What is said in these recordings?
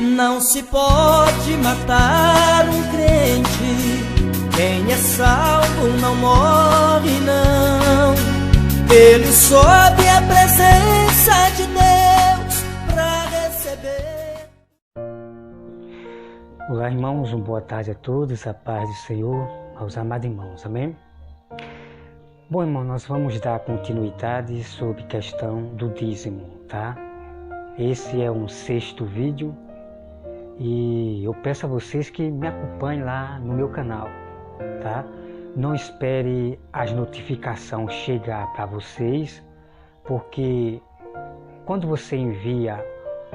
Não se pode matar um crente, quem é salvo não morre não. Ele sob a presença de Deus para receber. Olá, irmãos, uma boa tarde a todos, a paz do Senhor, aos amados irmãos, amém? Bom, irmão, nós vamos dar continuidade sobre questão do dízimo, tá? Esse é um 6º vídeo e eu peço a vocês que me acompanhem lá no meu canal, tá? Não espere as notificações chegar para vocês, porque quando você envia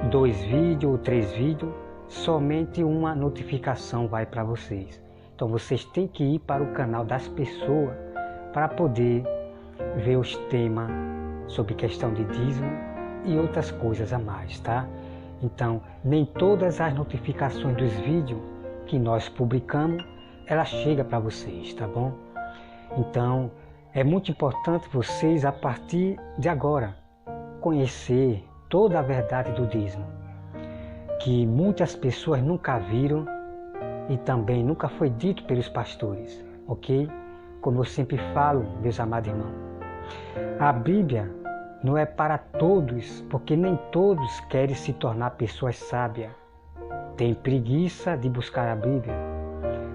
2 vídeos ou 3 vídeos, somente uma notificação vai para vocês. Então vocês têm que ir para o canal das pessoas para poder ver os temas sobre questão de dízimo e outras coisas a mais, tá? Então, nem todas as notificações dos vídeos que nós publicamos, ela chega para vocês, tá bom? Então, é muito importante vocês, a partir de agora, conhecer toda a verdade do dízimo, que muitas pessoas nunca viram e também nunca foi dito pelos pastores, ok? Como eu sempre falo, meus amados irmãos, a Bíblia não é para todos, porque nem todos querem se tornar pessoas sábias. Tem preguiça de buscar a Bíblia,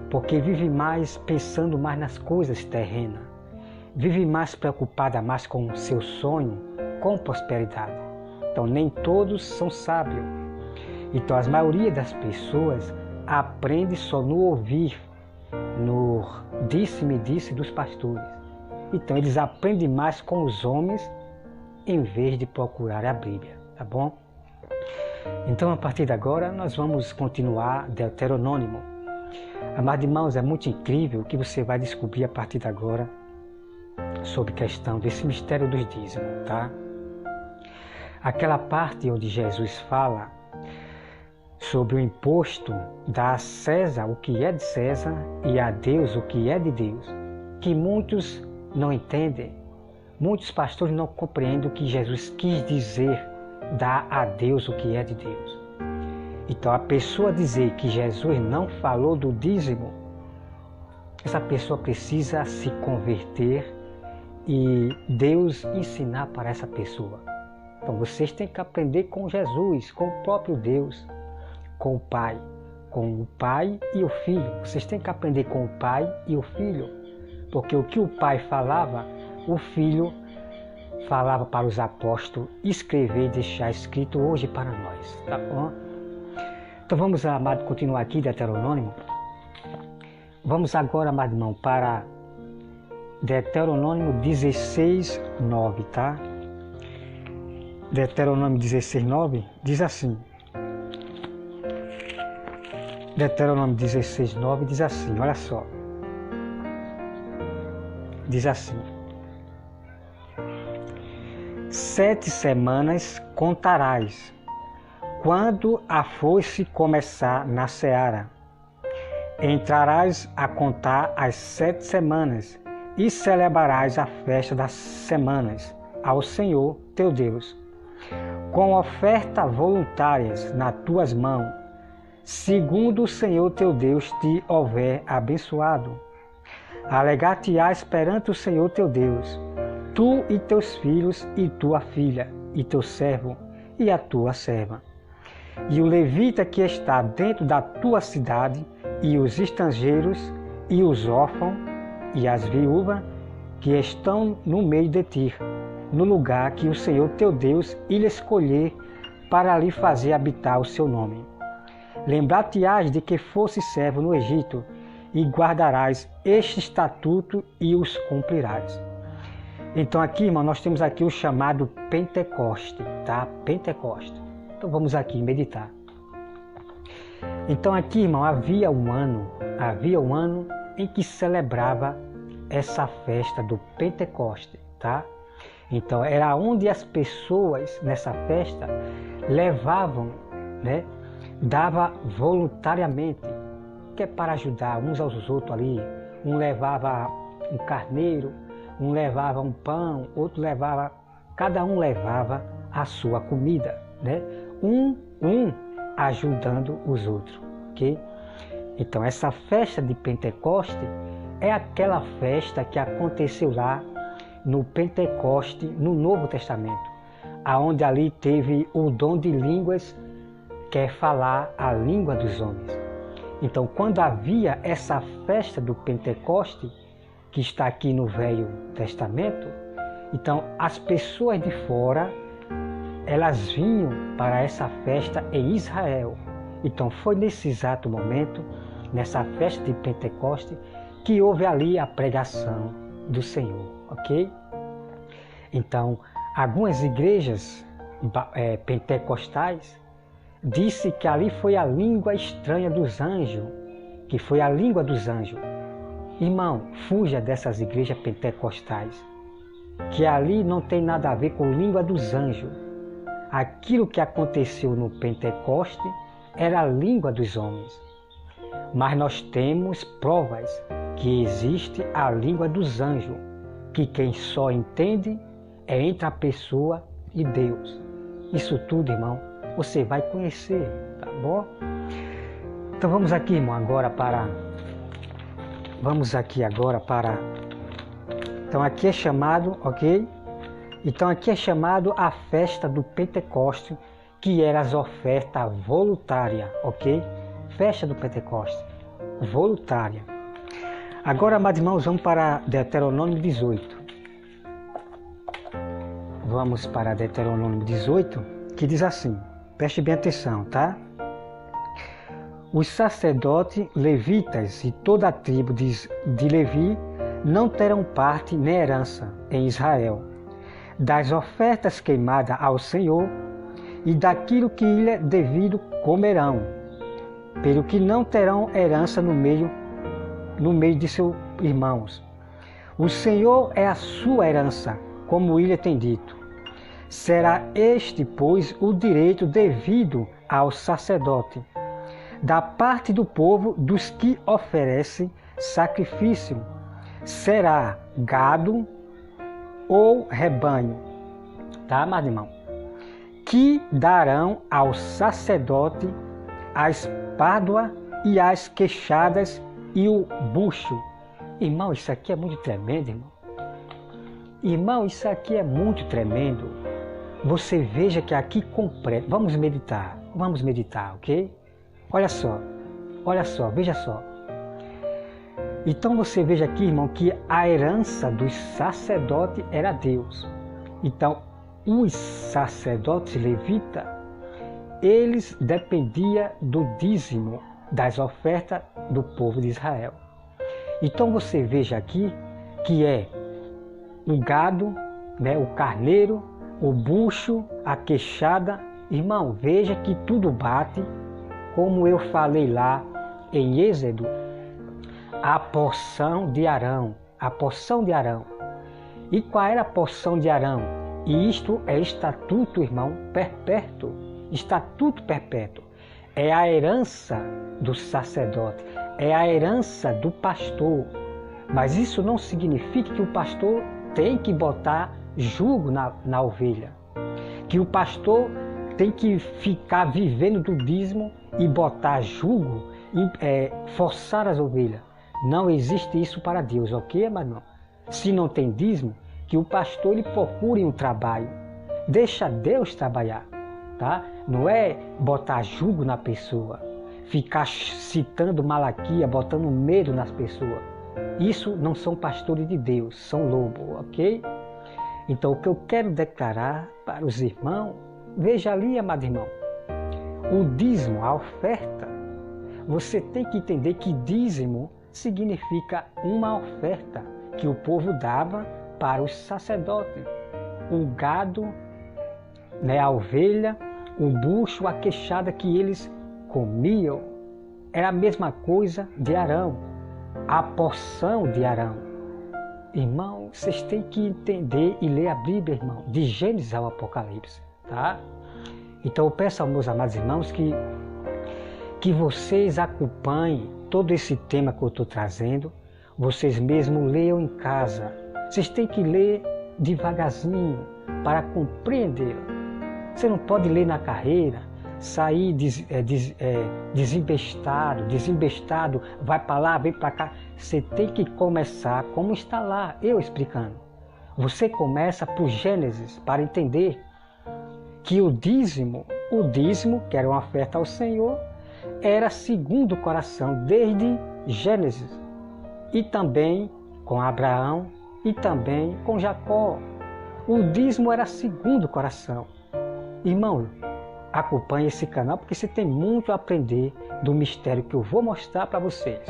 porque vive mais pensando mais nas coisas terrenas, vive mais preocupada mais com o seu sonho, com prosperidade. Então nem todos são sábios. Então a maioria das pessoas aprende só no ouvir, no disse-me-disse dos pastores. Então eles aprendem mais com os homens em vez de procurar a Bíblia, tá bom? Então a partir de agora nós vamos continuar Deuteronômio. Amados irmãos, é muito incrível o que você vai descobrir a partir de agora sobre a questão desse mistério dos dízimos, tá? Aquela parte onde Jesus fala sobre o imposto, dar a César o que é de César e a Deus o que é de Deus, que muitos não entendem, muitos pastores não compreendem o que Jesus quis dizer, dar a Deus o que é de Deus. Então a pessoa dizer que Jesus não falou do dízimo, essa pessoa precisa se converter e Deus ensinar para essa pessoa. Então vocês têm que aprender com Jesus, com o próprio Deus, com o Pai e o Filho. Vocês têm que aprender com o Pai e o Filho, porque o que o Pai falava, o Filho falava para os apóstolos escrever e deixar escrito hoje para nós, tá bom? Então vamos, amado, continuar aqui Deuteronômio. Vamos agora, amado irmão, para Deuteronômio 16:9, tá? Deuteronômio 16:9 diz assim. Deuteronômio 16:9 diz assim, olha só. Diz assim: 7 semanas contarás, quando a foice começar na seara. Entrarás a contar as 7 semanas e celebrarás a festa das semanas ao Senhor teu Deus, com oferta voluntárias nas tuas mãos, segundo o Senhor teu Deus te houver abençoado. Alegar-te-ás perante o Senhor teu Deus, tu e teus filhos e tua filha, e teu servo e a tua serva, e o levita que está dentro da tua cidade, e os estrangeiros, e os órfãos, e as viúvas que estão no meio de ti, no lugar que o Senhor teu Deus lhe escolher para lhe fazer habitar o seu nome. Lembrar-te-ás de que fosse servo no Egito, e guardarás este estatuto e os cumprirás. Então aqui, irmão, nós temos aqui o chamado Pentecoste, tá? Pentecoste. Então vamos aqui meditar. Então aqui, irmão, havia um ano em que celebrava essa festa do Pentecoste, tá? Então era onde as pessoas nessa festa levavam, né? Dava voluntariamente, que é para ajudar uns aos outros ali. Um levava um carneiro, um levava um pão, outro levava, cada um levava a sua comida, né? Um ajudando os outros, ok? Então essa festa de Pentecoste é aquela festa que aconteceu lá no Pentecoste, no Novo Testamento, aonde ali teve o dom de línguas, que é falar a língua dos homens. Então, quando havia essa festa do Pentecoste, que está aqui no Velho Testamento, então as pessoas de fora, elas vinham para essa festa em Israel. Então foi nesse exato momento, nessa festa de Pentecoste, que houve ali a pregação do Senhor, ok? Então, algumas igrejas pentecostais disse que ali foi a língua estranha dos anjos, que foi a língua dos anjos. Irmão, fuja dessas igrejas pentecostais, que ali não tem nada a ver com língua dos anjos. Aquilo que aconteceu no Pentecoste era a língua dos homens. Mas nós temos provas que existe a língua dos anjos, que quem só entende é entre a pessoa e Deus. Isso tudo, irmão, você vai conhecer, tá bom? Então vamos aqui, irmão, agora para... Então aqui é chamado, ok? Então aqui é chamado a festa do Pentecoste, que era as ofertas voluntárias, ok? Festa do Pentecoste, voluntária. Agora, amados irmãos, vamos para Deuteronômio 18. Vamos para Deuteronômio 18, que diz assim, preste bem atenção, tá? Os sacerdotes levitas e toda a tribo de Levi não terão parte nem herança em Israel, das ofertas queimadas ao Senhor e daquilo que lhe é devido comerão, pelo que não terão herança no meio de seus irmãos. O Senhor é a sua herança, como ele tem dito. Será este, pois, o direito devido ao sacerdote, da parte do povo dos que oferecem sacrifício. Será gado ou rebanho, tá, amado irmão? Que darão ao sacerdote a espádua e as queixadas e o bucho. Irmão, isso aqui é muito tremendo, irmão. Irmão, isso aqui é muito tremendo. Você veja que aqui completa. Vamos meditar, ok? Olha só, veja só. Então você veja aqui, irmão, que a herança dos sacerdotes era Deus. Então, os sacerdotes levitas, eles dependiam do dízimo das ofertas do povo de Israel. Então você veja aqui que é o gado, né, o carneiro, o bucho, a queixada. Irmão, veja que tudo bate, como eu falei lá em Êxodo, a porção de Arão. E qual era a porção de Arão? E isto é estatuto, irmão, perpétuo. Estatuto perpétuo. É a herança do sacerdote, é a herança do pastor. Mas isso não significa que o pastor tem que botar jugo na ovelha, que o pastor tem que ficar vivendo do dízimo e botar jugo e forçar as ovelhas. Não existe isso para Deus, ok, irmão? Se não tem dízimo, que o pastor ele procure um trabalho. Deixa Deus trabalhar, tá? Não é botar jugo na pessoa, ficar citando Malaquias, botando medo nas pessoas. Isso não são pastores de Deus, são lobos, ok? Então o que eu quero declarar para os irmãos, veja ali, amado irmão, o dízimo, a oferta. Você tem que entender que dízimo significa uma oferta que o povo dava para os sacerdotes. O gado, né, a ovelha, o bucho, a queixada que eles comiam, era a mesma coisa de Arão, a porção de Arão. Irmão, vocês têm que entender e ler a Bíblia, irmão, de Gênesis ao Apocalipse, tá? Então eu peço aos meus amados irmãos que vocês acompanhem todo esse tema que eu estou trazendo, vocês mesmos leiam em casa. Vocês têm que ler devagarzinho para compreender. Você não pode ler na carreira, sair desembestado, vai para lá, vem para cá. Você tem que começar como está lá, eu explicando. Você começa por Gênesis, para entender que o dízimo, que era uma oferta ao Senhor, era segundo o coração, desde Gênesis. E também com Abraão, e também com Jacó. O dízimo era segundo o coração. Irmão, acompanhe esse canal, porque você tem muito a aprender do mistério que eu vou mostrar para vocês.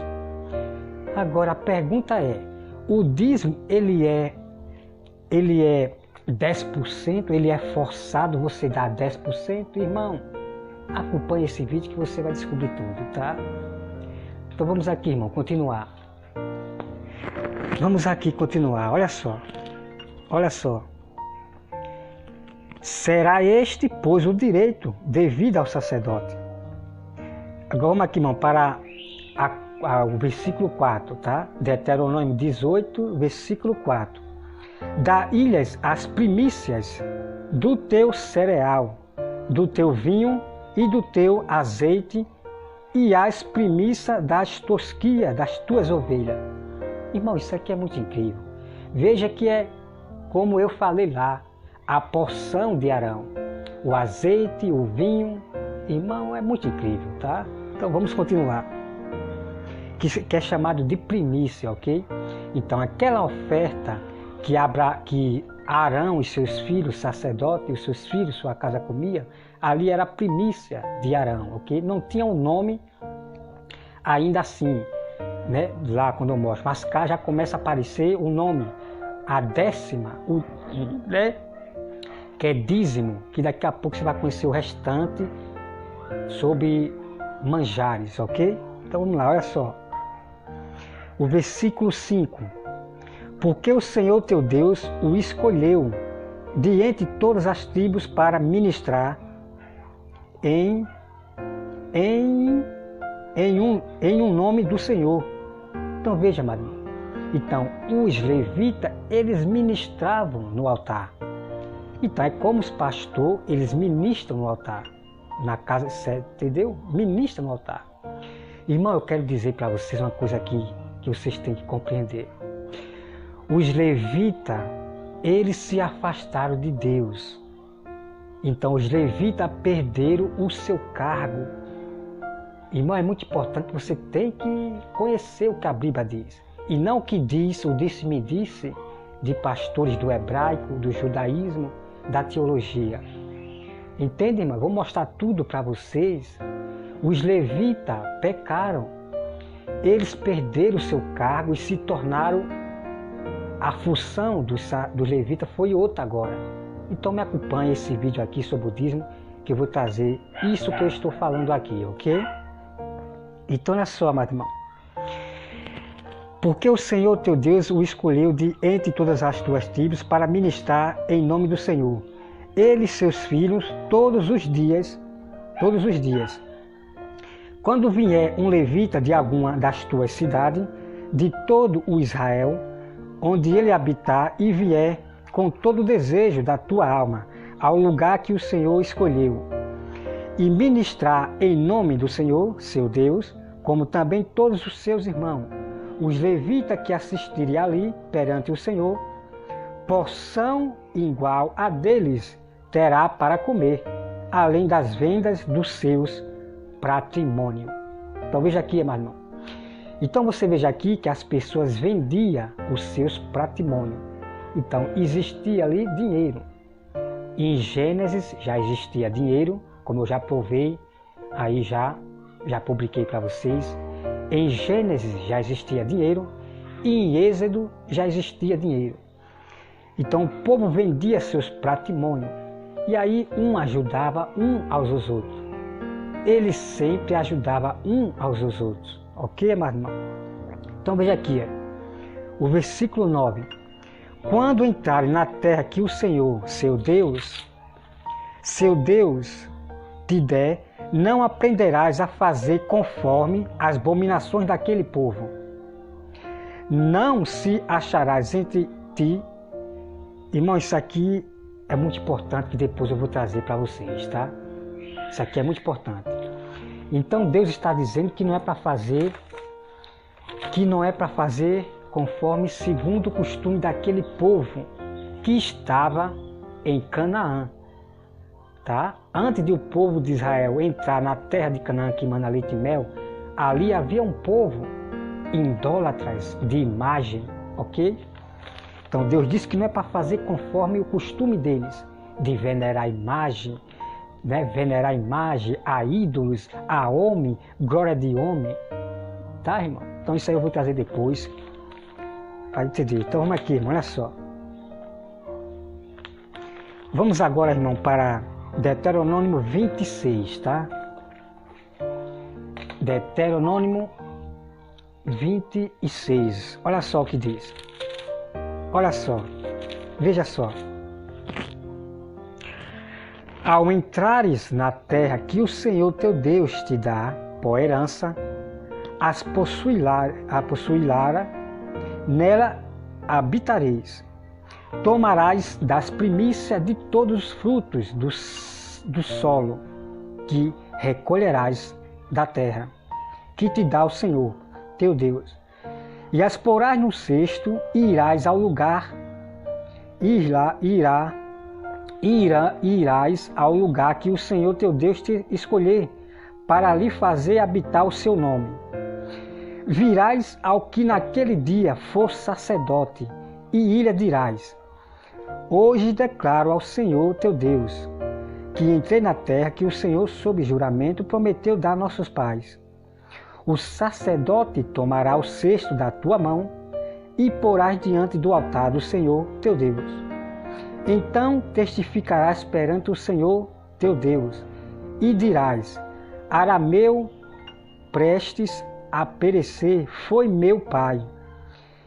Agora a pergunta é, o dízimo ele é 10%, ele é forçado você dar 10%? Irmão, acompanhe esse vídeo que você vai descobrir tudo, tá? Então vamos aqui, irmão, continuar. Vamos aqui continuar, olha só. Será este, pois, o direito devido ao sacerdote. Agora vamos aqui, irmão, para o versículo 4, tá? Deuteronômio 18, versículo 4. Dá-lhes as primícias do teu cereal, do teu vinho e do teu azeite, e as primícias das tosquias das tuas ovelhas. Irmão, isso aqui é muito incrível. Veja que é como eu falei lá, a porção de Arão, o azeite, o vinho. Irmão, é muito incrível, tá? Então vamos continuar. Que é chamado de primícia, ok? Então aquela oferta que Arão e seus filhos, sacerdotes, e os seus filhos, sua casa comia, ali era a primícia de Arão, ok? Não tinha um nome ainda assim, né? Lá quando eu mostro, mas cá já começa a aparecer o nome, a 10ª, né? Que é dízimo, que daqui a pouco você vai conhecer o restante sobre manjares, ok? Então vamos lá, olha só. O versículo 5. Porque o Senhor teu Deus o escolheu de entre todas as tribos para ministrar em um nome do Senhor. Então veja, Maria. Então, os levitas, eles ministravam no altar. Então, é como os pastores, eles ministram no altar. Na casa, entendeu? Ministram no altar. Irmão, eu quero dizer para vocês uma coisa aqui que vocês têm que compreender. Os levitas, eles se afastaram de Deus. Então, os levitas perderam o seu cargo. Irmão, é muito importante que você tem que conhecer o que a Bíblia diz. E não o que diz, o disse-me disse, de pastores do hebraico, do judaísmo, da teologia. Entende, irmão? Vou mostrar tudo para vocês. Os levitas pecaram. Eles perderam o seu cargo e se tornaram... A função dos levitas foi outra agora. Então me acompanhe esse vídeo aqui sobre o dízimo, que eu vou trazer isso que eu estou falando aqui, ok? Então olha só, meu irmão. Porque o Senhor teu Deus o escolheu de entre todas as tuas tribos para ministrar em nome do Senhor. Ele e seus filhos todos os dias. Quando vier um levita de alguma das tuas cidades, de todo o Israel, onde ele habitar, e vier com todo o desejo da tua alma ao lugar que o Senhor escolheu, e ministrar em nome do Senhor, seu Deus, como também todos os seus irmãos, os levitas que assistirem ali perante o Senhor, porção igual a deles terá para comer, além das vendas dos seus patrimônios. Então veja aqui, irmão. Então você veja aqui que as pessoas vendiam os seus patrimônios. Então existia ali dinheiro. Em Gênesis já existia dinheiro, como eu já provei, aí já publiquei para vocês. Em Gênesis já existia dinheiro e em Êxodo já existia dinheiro. Então o povo vendia seus patrimônios e aí um ajudava aos outros. Eles sempre ajudavam aos outros. Ok, irmão? Então veja aqui, o versículo 9. Quando entrarem na terra que o Senhor, seu Deus te der, não aprenderás a fazer conforme as abominações daquele povo. Não se acharás entre ti. Irmão, isso aqui é muito importante que depois eu vou trazer para vocês, tá? Isso aqui é muito importante. Então Deus está dizendo que não é para fazer, conforme segundo o costume daquele povo que estava em Canaã. Tá? Antes de o povo de Israel entrar na terra de Canaã, que mana leite e mel, ali havia um povo idólatras de imagem, ok? Então Deus disse que não é para fazer conforme o costume deles, de venerar imagem, né? Venerar imagem a ídolos, a homem, glória de homem. Tá, irmão? Então isso aí eu vou trazer depois para entender. Então vamos aqui, irmão, olha só. Vamos agora, irmão, para Deuteronômio 26, tá? Deuteronômio 26. Olha só o que diz. Olha só. Veja só. Ao entrares na terra que o Senhor teu Deus te dá por herança, a possuirá, nela habitareis. Tomarás das primícias de todos os frutos do solo que recolherás da terra, que te dá o Senhor, teu Deus. E as porás no cesto e irás ao lugar, irás ao lugar que o Senhor teu Deus te escolher, para ali fazer habitar o seu nome. Virás ao que naquele dia for sacerdote, e lhe dirás: hoje declaro ao Senhor teu Deus, que entrei na terra que o Senhor, sob juramento, prometeu dar a nossos pais. O sacerdote tomará o cesto da tua mão e porás diante do altar do Senhor teu Deus. Então testificarás perante o Senhor teu Deus e dirás: Arameu, prestes a perecer, foi meu pai,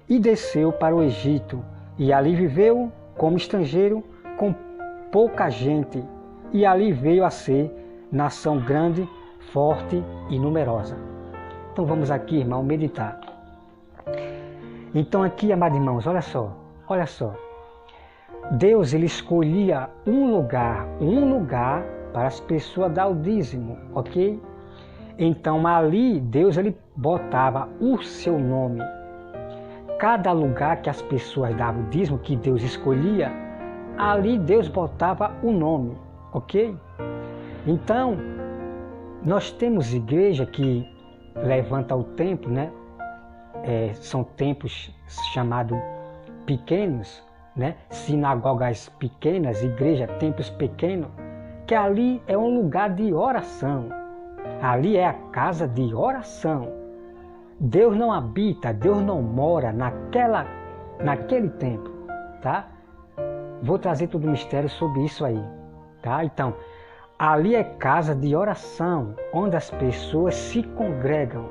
e desceu para o Egito, e ali viveu como estrangeiro com pouca gente, e ali veio a ser nação grande, forte e numerosa. Então vamos aqui, irmão, meditar. Então aqui, amados irmãos, olha só. Deus, ele escolhia um lugar para as pessoas dar o dízimo, ok? Então ali, Deus, ele botava o seu nome. Cada lugar que as pessoas davam o dízimo, que Deus escolhia, ali Deus botava o nome, ok? Então, nós temos igreja que levanta o templo, né? São templos chamados pequenos, né? Sinagogas pequenas, igreja, templos pequenos, que ali é um lugar de oração. Ali é a casa de oração. Deus não habita, Deus não mora naquele templo, tá? Vou trazer todo o mistério sobre isso aí, tá? Então, ali é casa de oração, onde as pessoas se congregam,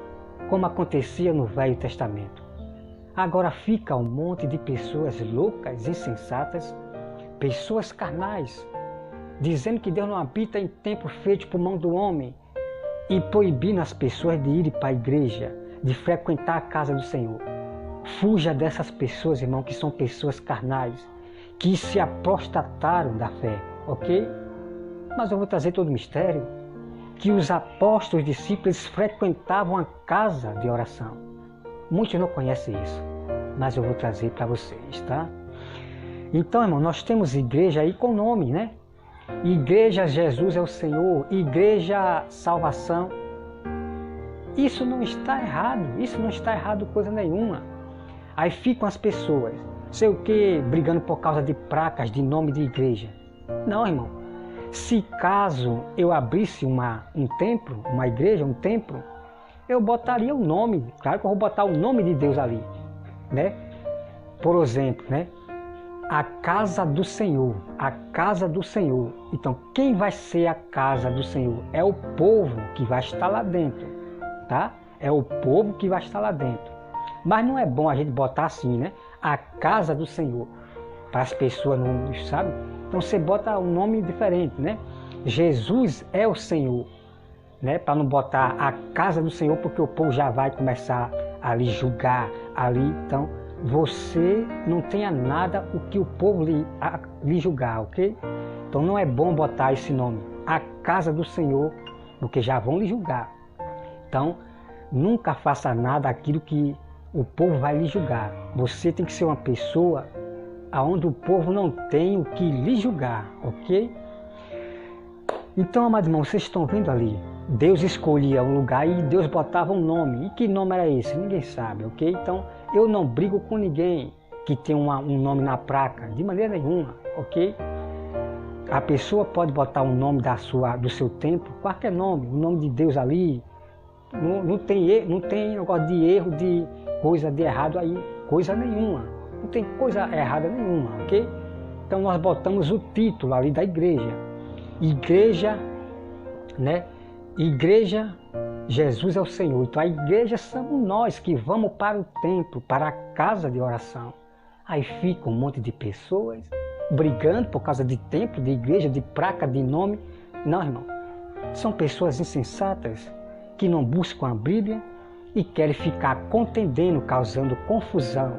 como acontecia no Velho Testamento. Agora fica um monte de pessoas loucas, insensatas, pessoas carnais, dizendo que Deus não habita em templo feito por mão do homem e proibindo as pessoas de irem para a igreja, de frequentar a casa do Senhor. Fuja dessas pessoas, irmão, que são pessoas carnais, que se apostataram da fé, ok? Mas eu vou trazer todo o mistério, que os apóstolos, discípulos, frequentavam a casa de oração. Muitos não conhecem isso, mas eu vou trazer para vocês, tá? Então, irmão, nós temos igreja aí com nome, né? Igreja Jesus é o Senhor, Igreja Salvação. Isso não está errado coisa nenhuma. Aí ficam as pessoas, sei o que, brigando por causa de placas de nome de igreja. Não, irmão. Se caso eu abrisse um templo, uma igreja, um templo, eu botaria o nome, claro que eu vou botar o nome de Deus ali, né? Por exemplo, né? A casa do Senhor, a casa do Senhor. Então, quem vai ser a casa do Senhor? É o povo que vai estar lá dentro, tá? É o povo que vai estar lá dentro. Mas não é bom a gente botar assim, né? A casa do Senhor, para as pessoas não sabem. Então você bota um nome diferente, né? Jesus é o Senhor, né? Para não botar a casa do Senhor, porque o povo já vai começar a lhe julgar ali. Então, você não tenha nada o que o povo lhe julgar, ok? Então não é bom botar esse nome, a casa do Senhor, porque já vão lhe julgar. Então, nunca faça nada aquilo que o povo vai lhe julgar. Você tem que ser uma pessoa onde o povo não tem o que lhe julgar, ok? Então, amados irmãos, vocês estão vendo ali, Deus escolhia um lugar e Deus botava um nome. E que nome era esse? Ninguém sabe, ok? Então, eu não brigo com ninguém que tem um nome na placa, de maneira nenhuma, ok? A pessoa pode botar um nome do seu templo, qualquer nome, o nome de Deus ali. Não tem negócio de erro, de coisa de errado aí, coisa nenhuma. Não tem coisa errada nenhuma, ok? Então nós botamos o título ali da igreja. Igreja, né? Igreja, Jesus é o Senhor. Então a igreja somos nós que vamos para o templo, para a casa de oração. Aí fica um monte de pessoas brigando por causa de templo, de igreja, de placa, de nome. Não, irmão. São pessoas insensatas que não buscam a Bíblia e querem ficar contendendo, causando confusão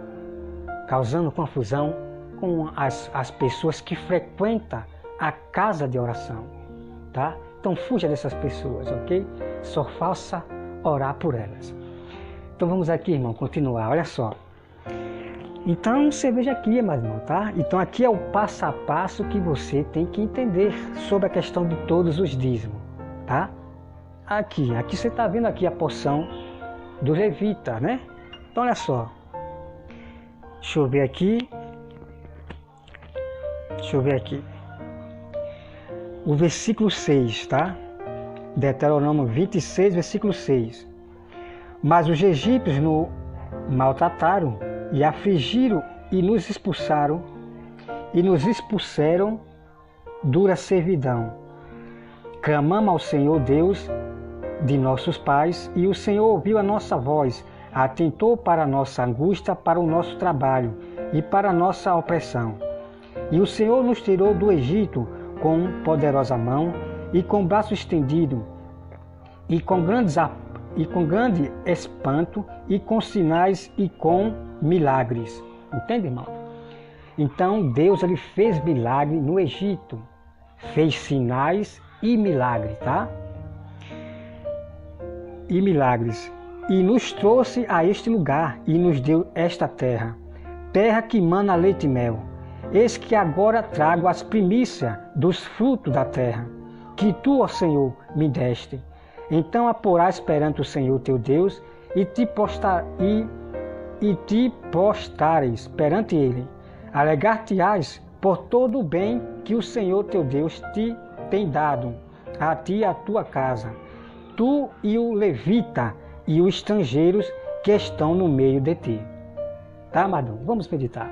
com as pessoas que frequentam a casa de oração, tá? Então fuja dessas pessoas, ok? Só faça orar por elas. Então vamos aqui, irmão, continuar, olha só. Então você veja aqui, meu irmão, tá? Então aqui é o passo a passo que você tem que entender sobre a questão de todos os dízimos, tá? Aqui você está vendo aqui a porção do levita, né? Então olha só. Deixa eu ver aqui. O versículo 6, tá? Deuteronômio 26, versículo 6. Mas os egípcios nos maltrataram e afligiram e nos expulsaram dura servidão. Clamamos ao Senhor Deus de nossos pais, e o Senhor ouviu a nossa voz, atentou para a nossa angústia, para o nosso trabalho e para a nossa opressão. E o Senhor nos tirou do Egito com poderosa mão e com braço estendido, e com grande espanto, e com sinais e com milagres. Entende, irmão? Então Deus ele fez milagre no Egito, fez sinais e milagres, tá? E milagres. E nos trouxe a este lugar e nos deu esta terra, terra que mana leite e mel. Eis que agora trago as primícias dos frutos da terra, que tu, ó Senhor, me deste. Então aporás perante o Senhor teu Deus e te postares perante ele. Alegar-te-ás por todo o bem que o Senhor teu Deus te tem dado, a ti e a tua casa, tu e o levita e os estrangeiros que estão no meio de ti. Tá, amado? Vamos meditar.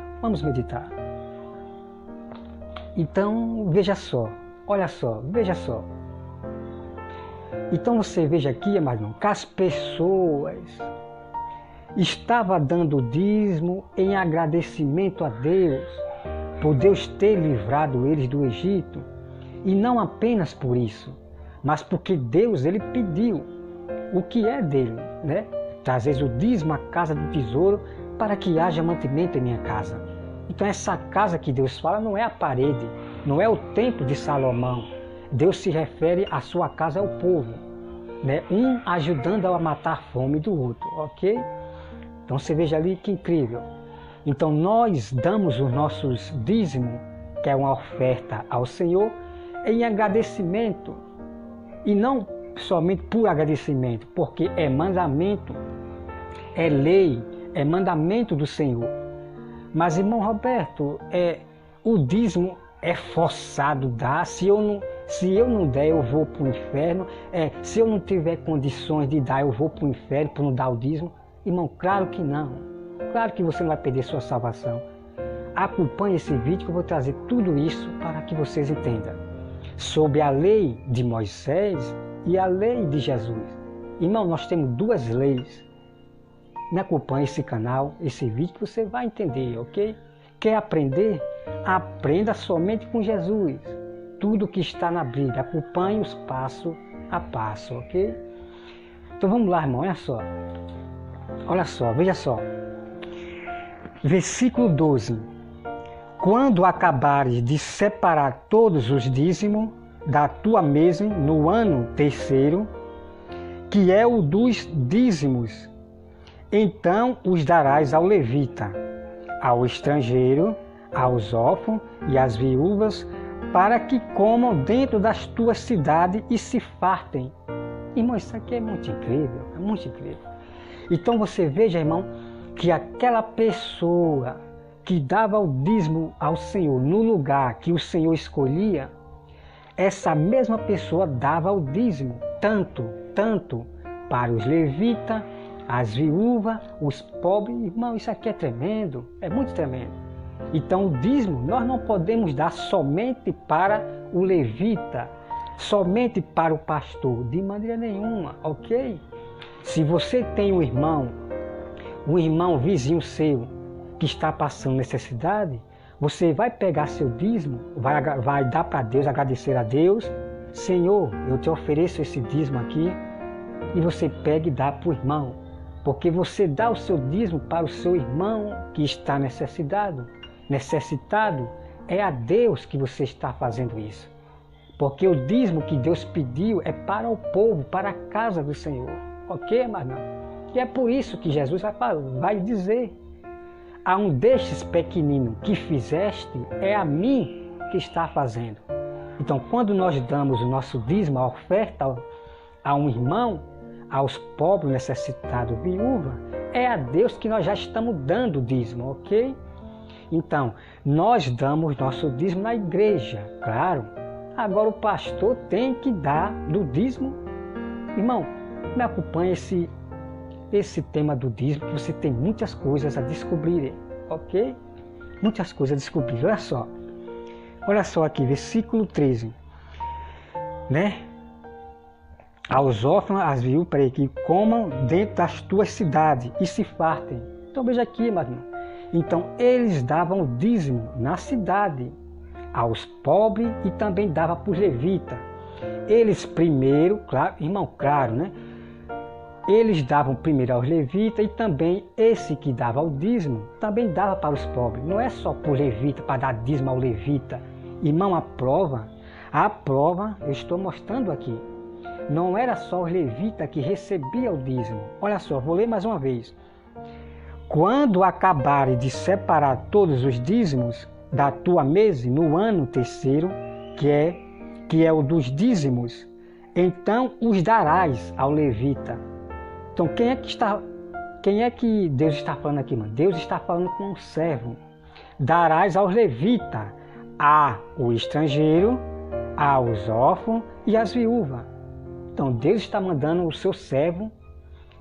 Então, veja só, olha só, veja só. Então você veja aqui, amado, que as pessoas estavam dando dízimo em agradecimento a Deus, por Deus ter livrado eles do Egito. E não apenas por isso, mas porque Deus ele pediu o que é dele, né? Trazeis o dízimo à casa do tesouro para que haja mantimento em minha casa. Então essa casa que Deus fala não é a parede, não é o templo de Salomão. Deus se refere à sua casa, ao povo, né? Um ajudando a matar a fome do outro, ok? Então você veja ali que incrível. Então nós damos os nossos dízimos, que é uma oferta ao Senhor, em agradecimento. E não somente por agradecimento, porque é mandamento, é lei, é mandamento do Senhor. Mas, irmão Roberto, o dízimo é forçado dar. Se eu não der, eu vou para o inferno. Se eu não tiver condições de dar, eu vou para o inferno por não dar o dízimo. Irmão, claro que não. Claro que você não vai perder sua salvação. Acompanhe esse vídeo que eu vou trazer tudo isso para que vocês entendam. Sobre a lei de Moisés e a lei de Jesus. Irmão, nós temos duas leis. Me acompanhe esse canal, esse vídeo, que você vai entender, ok? Quer aprender? Aprenda somente com Jesus. Tudo que está na Bíblia, acompanhe os passo a passo, ok? Então vamos lá, irmão, olha só. Olha só, veja só. Versículo 12. Quando acabares de separar todos os dízimos, da tua mesa no ano terceiro, que é o dos dízimos. Então os darás ao levita, ao estrangeiro, aos órfãos e às viúvas, para que comam dentro das tuas cidades e se fartem. Irmão, isso aqui é muito incrível, é muito incrível. Então você veja, irmão, que aquela pessoa que dava o dízimo ao Senhor no lugar que o Senhor escolhia, essa mesma pessoa dava o dízimo, tanto para os levitas, as viúvas, os pobres. Irmão, isso aqui é tremendo, é muito tremendo. Então o dízimo nós não podemos dar somente para o levita, somente para o pastor, de maneira nenhuma, ok? Se você tem um irmão vizinho seu, que está passando necessidade, você vai pegar seu dízimo, vai dar para Deus, agradecer a Deus. Senhor, eu te ofereço esse dízimo aqui, e você pega e dá para o irmão, porque você dá o seu dízimo para o seu irmão que está necessitado, é a Deus que você está fazendo isso. Porque o dízimo que Deus pediu é para o povo, para a casa do Senhor. Ok, irmão? E é por isso que Jesus vai dizer: a um destes pequeninos que fizeste, é a mim que está fazendo. Então, quando nós damos o nosso dízimo, a oferta a um irmão, aos pobres, necessitados, viúva, é a Deus que nós já estamos dando o dízimo, ok? Então, nós damos nosso dízimo na igreja, claro. Agora o pastor tem que dar do dízimo. Irmão, me acompanhe esse tema do dízimo, que você tem muitas coisas a descobrir, ok? Muitas coisas a descobrir. Olha só aqui, versículo 13, né? Aos órfãos, às viúvas, para que comam dentro das tuas cidades e se fartem. Então veja aqui, meu irmão. Então eles davam o dízimo na cidade aos pobres e também dava para os levitas. Eles primeiro, claro, irmão, claro, né? Eles davam primeiro aos levitas, e também esse que dava o dízimo também dava para os pobres. Não é só para o levita, para dar dízimo ao levita. Irmão, a prova eu estou mostrando aqui. Não era só os levitas que recebiam o dízimo. Olha só, vou ler mais uma vez. Quando acabares de separar todos os dízimos da tua mesa no ano terceiro, que é o dos dízimos, então os darás ao levita. Então quem é que Deus está falando aqui, mano? Deus está falando com um servo. Darás aos levitas, ao estrangeiro, aos órfãos e às viúvas. Então Deus está mandando o seu servo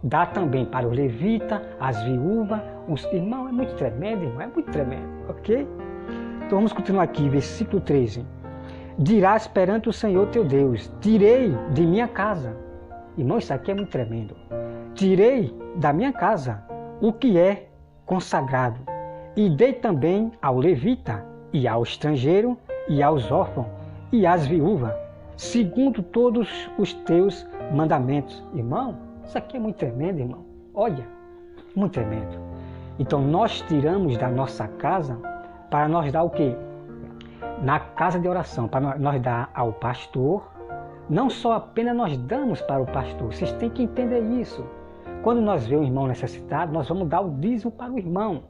dar também para os levitas, as viúvas, os irmãos. É muito tremendo, irmão, é muito tremendo, ok? Então vamos continuar aqui, versículo 13. Dirás perante o Senhor teu Deus: tirei de minha casa. Irmão, isso aqui é muito tremendo. Tirei da minha casa o que é consagrado, e dei também ao levita, e ao estrangeiro, e aos órfãos, e às viúvas, segundo todos os teus mandamentos. Irmão, isso aqui é muito tremendo, irmão. Olha, muito tremendo. Então nós tiramos da nossa casa para nós dar o quê? Na casa de oração, para nós dar ao pastor. Não só apenas nós damos para o pastor, vocês têm que entender isso. Quando nós vemos um irmão necessitado, nós vamos dar o dízimo para o irmão,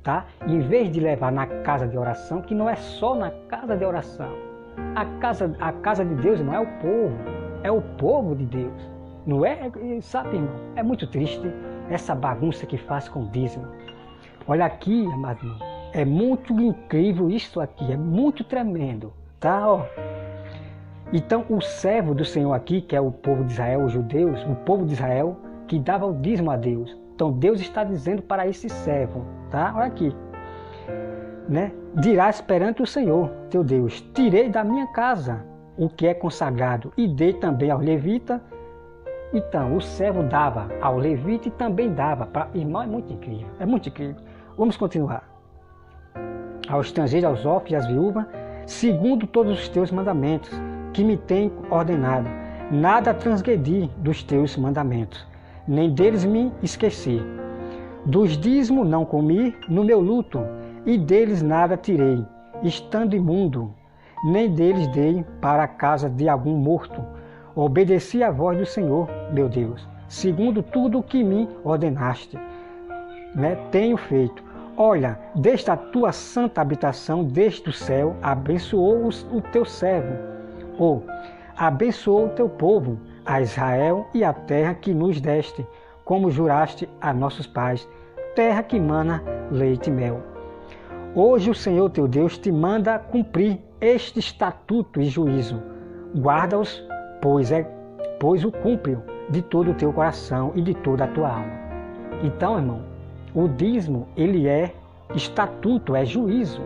tá? Em vez de levar na casa de oração, que não é só na casa de oração. A casa de Deus, irmão, é o povo de Deus. Não é, sabe, irmão? É muito triste essa bagunça que faz com o dízimo. Olha aqui, amado irmão, é muito incrível isso aqui, é muito tremendo, tá? Ó. Então o servo do Senhor aqui, que é o povo de Israel, os judeus, o povo de Israel, que dava o dízimo a Deus. Então Deus está dizendo para esse servo, tá? Olha aqui, né? Dirás perante o Senhor teu Deus: tirei da minha casa o que é consagrado, e dei também ao levita. Então o servo dava ao levita e também dava para... Irmão, é muito incrível, é muito incrível. Vamos continuar. Ao estrangeiro, aos órfãos e às viúvas, segundo todos os teus mandamentos, que me tem ordenado. Nada transgredi dos teus mandamentos, nem deles me esqueci. Dos dízimos não comi no meu luto, e deles nada tirei, estando imundo. nem deles dei para a casa de algum morto. Obedeci à voz do Senhor, meu Deus, segundo tudo o que me ordenaste, tenho feito. Olha, desde a tua santa habitação, desde o céu, abençoou o teu servo, abençoou o teu povo, a Israel e a terra que nos deste, como juraste a nossos pais, terra que mana leite e mel. Hoje o Senhor teu Deus te manda cumprir este estatuto e juízo. Guarda-os, pois o cumpre de todo o teu coração e de toda a tua alma. Então, irmão, o dízimo, ele é estatuto, é juízo,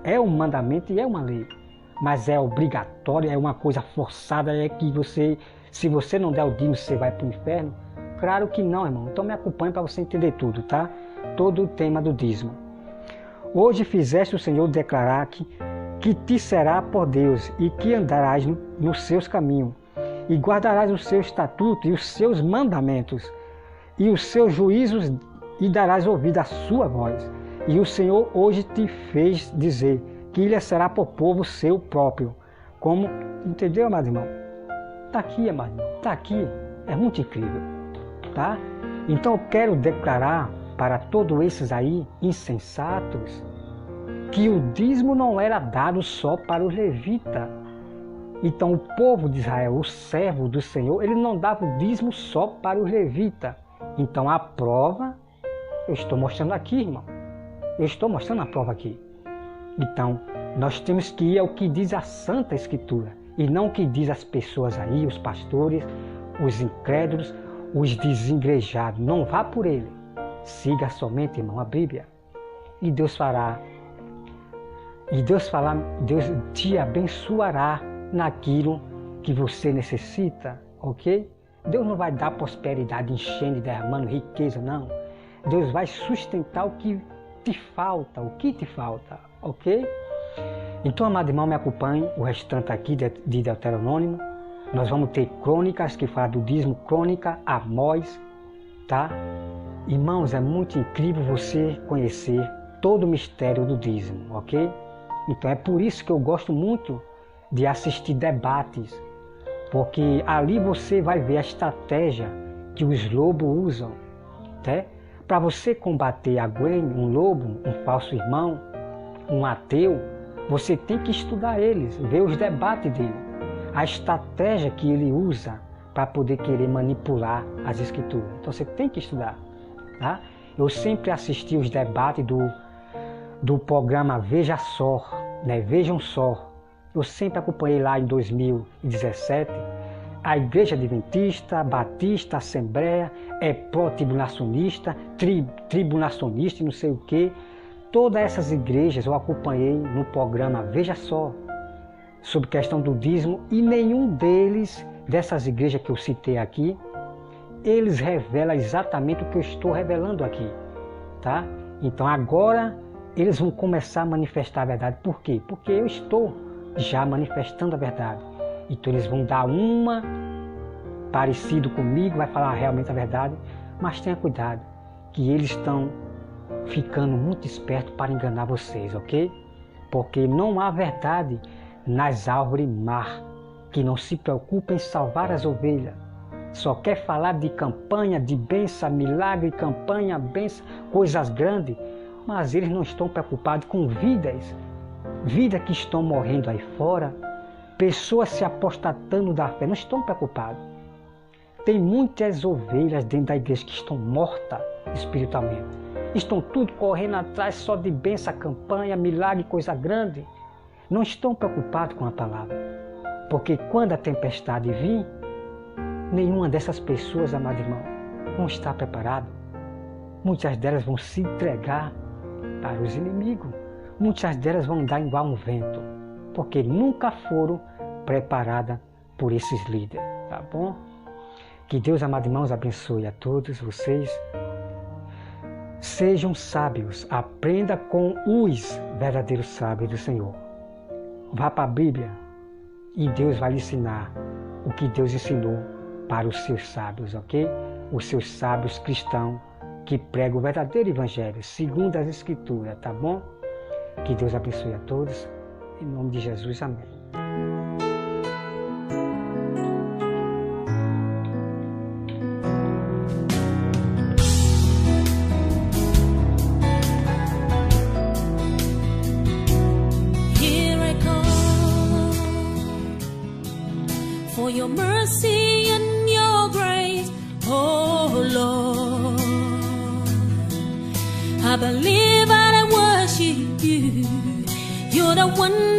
é um mandamento e é uma lei. Mas é obrigatório, é uma coisa forçada, é que se você não der o dízimo, você vai para o inferno? Claro que não, irmão. Então me acompanhe para você entender tudo, tá? Todo o tema do dízimo. Hoje fizeste o Senhor declarar que te será por Deus e que andarás nos seus caminhos e guardarás os seus estatutos e os seus mandamentos e os seus juízos e darás ouvido à sua voz. E o Senhor hoje te fez dizer que ele será por povo seu próprio. Como, entendeu, amado irmão? Está aqui, amado irmão, está aqui. É muito incrível, tá? Então eu quero declarar para todos esses aí insensatos que o dízimo não era dado só para os levitas. Então o povo de Israel, o servo do Senhor, ele não dava o dízimo só para os levitas. Então a prova, eu estou mostrando aqui, irmão. Eu estou mostrando a prova aqui. Então, nós temos que ir ao que diz a Santa Escritura e não o que diz as pessoas aí, os pastores, os incrédulos, os desigrejados. Não vá por ele. Siga somente, irmão, a Bíblia. E Deus fará. E Deus te abençoará naquilo que você necessita, ok? Deus não vai dar prosperidade, enchendo e derramando riqueza, não. Deus vai sustentar o que te falta, ok? Então, amado irmão, me acompanhe o restante aqui de Deuteronômio. Nós vamos ter crônicas que falam do dízimo, crônica, Amós, tá? Irmãos, é muito incrível você conhecer todo o mistério do dízimo, ok? Então é por isso que eu gosto muito de assistir debates, porque ali você vai ver a estratégia que os lobos usam, tá? Para você combater um lobo, um falso irmão, um ateu, você tem que estudar eles, ver os debates dele, a estratégia que ele usa para poder querer manipular as escrituras. Então você tem que estudar, tá? Eu sempre assisti os debates do programa Veja Só, Vejam Só. Eu sempre acompanhei lá em 2017. A Igreja Adventista, Batista, Assembleia, pró-tribulacionista, tribulacionista e não sei o quê. Todas essas igrejas eu acompanhei no programa Veja Só, sobre questão do dízimo, e nenhum dessas igrejas que eu citei aqui, eles revelam exatamente o que eu estou revelando aqui, tá? Então agora eles vão começar a manifestar a verdade. Por quê? Porque eu estou já manifestando a verdade. Então eles vão dar uma parecido comigo, vai falar realmente a verdade, mas tenha cuidado, que eles estão ficando muito espertos para enganar vocês, ok? Porque não há verdade nas árvores mar, que não se preocupa em salvar as ovelhas. Só quer falar de campanha, de bênção, milagre, campanha, bênção, coisas grandes, mas eles não estão preocupados com vidas que estão morrendo aí fora, pessoas se apostatando da fé, não estão preocupados. Tem muitas ovelhas dentro da igreja que estão mortas espiritualmente. Estão tudo correndo atrás só de bênção, campanha, milagre, coisa grande. Não estão preocupados com a palavra. Porque quando a tempestade vir, nenhuma dessas pessoas, amado irmão, vão estar preparado. Muitas delas vão se entregar para os inimigos. Muitas delas vão dar igual um vento, porque nunca foram preparadas por esses líderes, tá bom? Que Deus, amados irmãos, abençoe a todos vocês. Sejam sábios, aprenda com os verdadeiros sábios do Senhor. Vá para a Bíblia e Deus vai lhe ensinar o que Deus ensinou para os seus sábios, ok? Os seus sábios cristãos que pregam o verdadeiro evangelho, segundo as Escrituras, tá bom? Que Deus abençoe a todos. Em nome de Jesus, amém. For your mercy and your grace, oh Lord, I believe I worship you. You're the one